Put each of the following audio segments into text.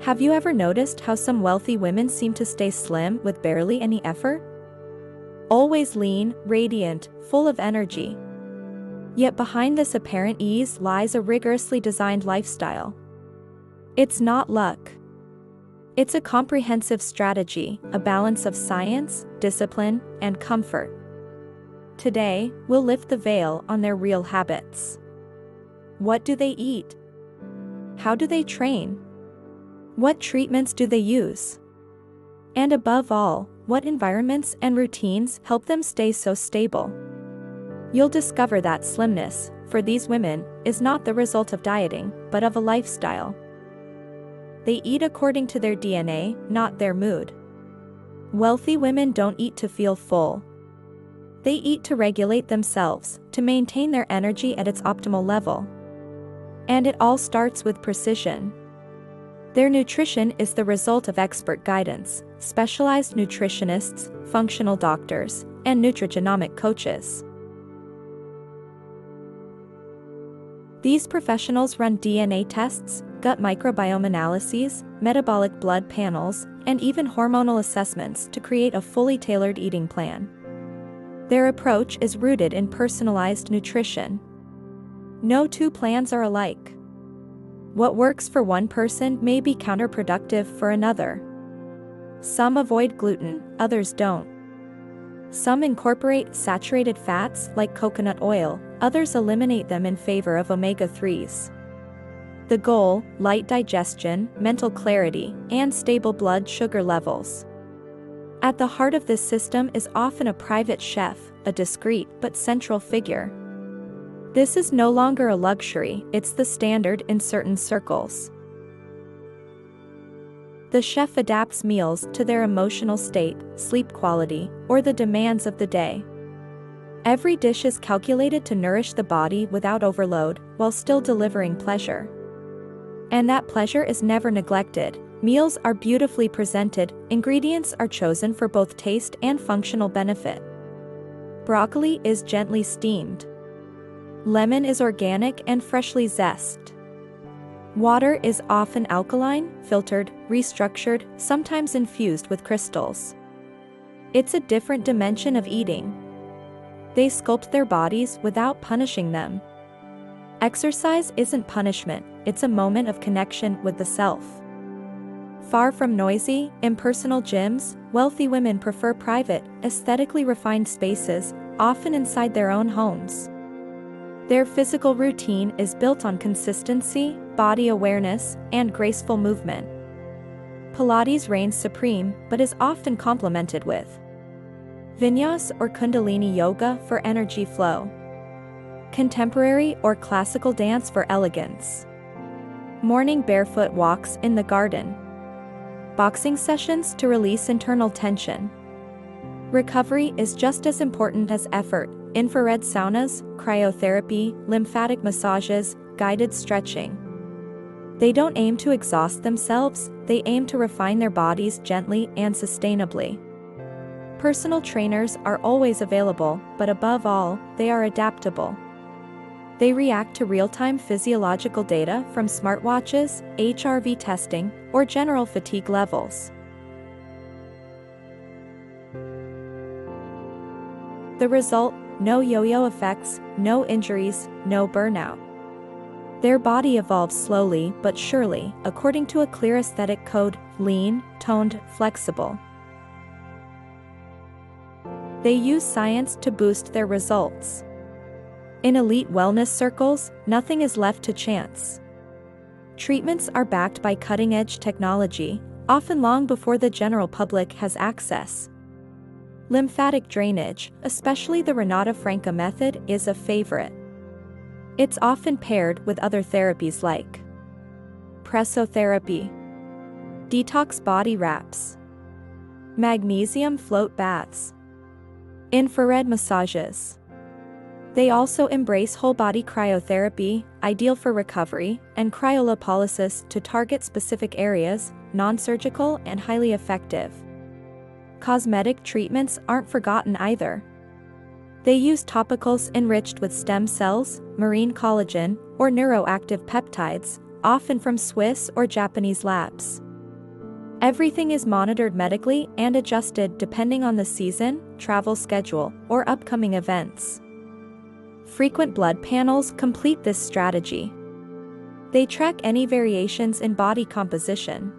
Have you ever noticed how some wealthy women seem to stay slim with barely any effort? Always lean, radiant, full of energy. Yet behind this apparent ease lies a rigorously designed lifestyle. It's not luck. It's a comprehensive strategy, a balance of science, discipline, and comfort. Today, we'll lift the veil on their real habits. What do they eat? How do they train? What treatments do they use? And above all, what environments and routines help them stay so stable? You'll discover that slimness, for these women, is not the result of dieting, but of a lifestyle. They eat according to their DNA, not their mood. Wealthy women don't eat to feel full. They eat to regulate themselves, to maintain their energy at its optimal level. And it all starts with precision. Their nutrition is the result of expert guidance, specialized nutritionists, functional doctors, and nutrigenomic coaches. These professionals run DNA tests, gut microbiome analyses, metabolic blood panels, and even hormonal assessments to create a fully tailored eating plan. Their approach is rooted in personalized nutrition. No two plans are alike. What works for one person may be counterproductive for another. Some avoid gluten, others don't. Some incorporate saturated fats like coconut oil, others eliminate them in favor of omega-3s. The goal: light digestion, mental clarity, and stable blood sugar levels. At the heart of this system is often a private chef, a discreet but central figure. This is no longer a luxury, it's the standard in certain circles. The chef adapts meals to their emotional state, sleep quality, or the demands of the day. Every dish is calculated to nourish the body without overload, while still delivering pleasure. And that pleasure is never neglected. Meals are beautifully presented, ingredients are chosen for both taste and functional benefit. Broccoli is gently steamed. Lemon is organic and freshly zested. Water is often alkaline, filtered, restructured, sometimes infused with crystals. It's a different dimension of eating. They sculpt their bodies without punishing them. Exercise isn't punishment, it's a moment of connection with the self. Far from noisy, impersonal gyms, wealthy women prefer private, aesthetically refined spaces, often inside their own homes. Their physical routine is built on consistency, body awareness, and graceful movement. Pilates reigns supreme, but is often complemented with Vinyasa or Kundalini yoga for energy flow, contemporary or classical dance for elegance, morning barefoot walks in the garden, boxing sessions to release internal tension. Recovery is just as important as effort. Infrared saunas, cryotherapy, lymphatic massages, guided stretching. They don't aim to exhaust themselves, they aim to refine their bodies gently and sustainably. Personal trainers are always available, but above all, they are adaptable. They react to real-time physiological data from smartwatches, HRV testing, or general fatigue levels. The result: no yo-yo effects, no injuries, no burnout. Their body evolves slowly but surely, according to a clear aesthetic code: lean, toned, flexible. They use science to boost their results. In elite wellness circles, nothing is left to chance. Treatments are backed by cutting-edge technology, often long before the general public has access. Lymphatic drainage, especially the Renata Franca method, is a favorite. It's often paired with other therapies like pressotherapy, detox body wraps, magnesium float baths, infrared massages. They also embrace whole-body cryotherapy, ideal for recovery, and cryolipolysis to target specific areas, non-surgical and highly effective. Cosmetic treatments aren't forgotten either. They use topicals enriched with stem cells, marine collagen, or neuroactive peptides, often from Swiss or Japanese labs. Everything is monitored medically and adjusted depending on the season, travel schedule, or upcoming events. Frequent blood panels complete this strategy. They track any variations in body composition.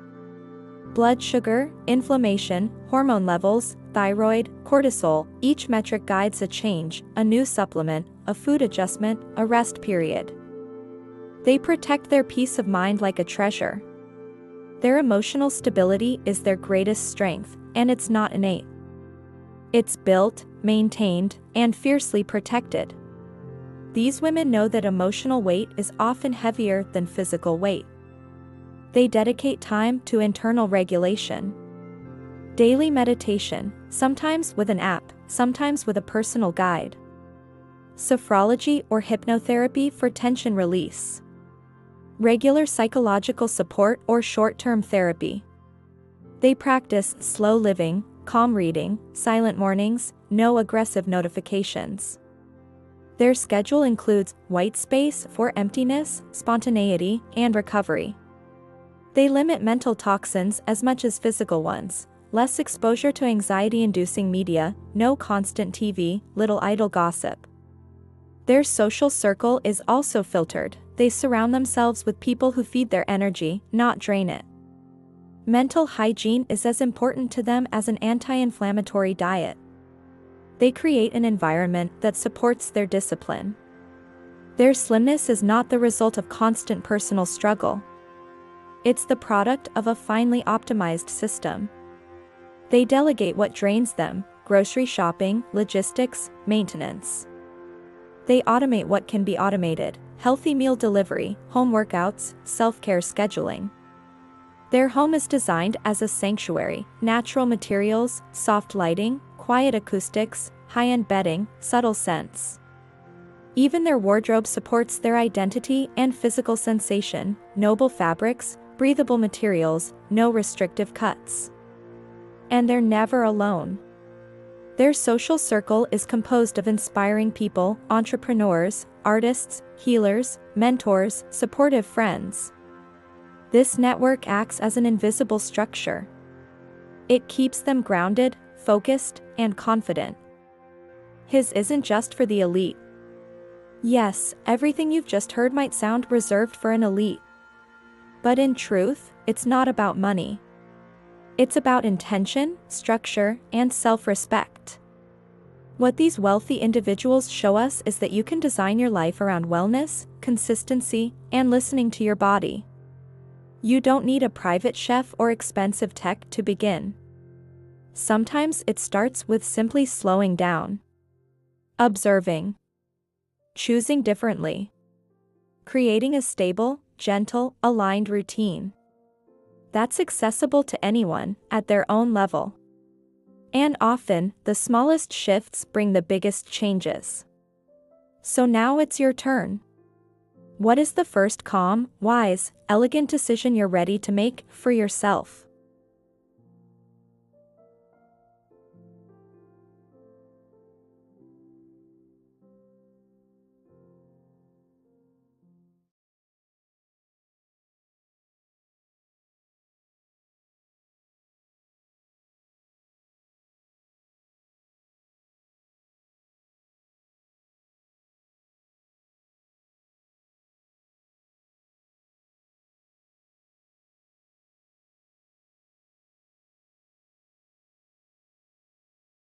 Blood sugar, inflammation, hormone levels, thyroid, cortisol, each metric guides a change, a new supplement, a food adjustment, a rest period. They protect their peace of mind like a treasure. Their emotional stability is their greatest strength, and it's not innate. It's built, maintained, and fiercely protected. These women know that emotional weight is often heavier than physical weight. They dedicate time to internal regulation. Daily meditation, sometimes with an app, sometimes with a personal guide. Sophrology or hypnotherapy for tension release. Regular psychological support or short-term therapy. They practice slow living, calm reading, silent mornings, no aggressive notifications. Their schedule includes white space for emptiness, spontaneity, and recovery. They limit mental toxins as much as physical ones, less exposure to anxiety-inducing media, no constant TV, little idle gossip. Their social circle is also filtered. They surround themselves with people who feed their energy, not drain it. Mental hygiene is as important to them as an anti-inflammatory diet. They create an environment that supports their discipline. Their slimness is not the result of constant personal struggle. It's the product of a finely optimized system. They delegate what drains them: grocery shopping, logistics, maintenance. They automate what can be automated: healthy meal delivery, home workouts, self-care scheduling. Their home is designed as a sanctuary: natural materials, soft lighting, quiet acoustics, high-end bedding, subtle scents. Even their wardrobe supports their identity and physical sensation: noble fabrics, breathable materials, no restrictive cuts. And they're never alone. Their social circle is composed of inspiring people, entrepreneurs, artists, healers, mentors, supportive friends. This network acts as an invisible structure. It keeps them grounded, focused, and confident. His isn't just for the elite. Yes, everything you've just heard might sound reserved for an elite. But in truth, it's not about money. It's about intention, structure, and self-respect. What these wealthy individuals show us is that you can design your life around wellness, consistency, and listening to your body. You don't need a private chef or expensive tech to begin. Sometimes it starts with simply slowing down, observing, choosing differently, creating a stable, gentle, aligned routine that's accessible to anyone at their own level. And often, the smallest shifts bring the biggest changes. So now it's your turn. What is the first calm, wise, elegant decision you're ready to make for yourself?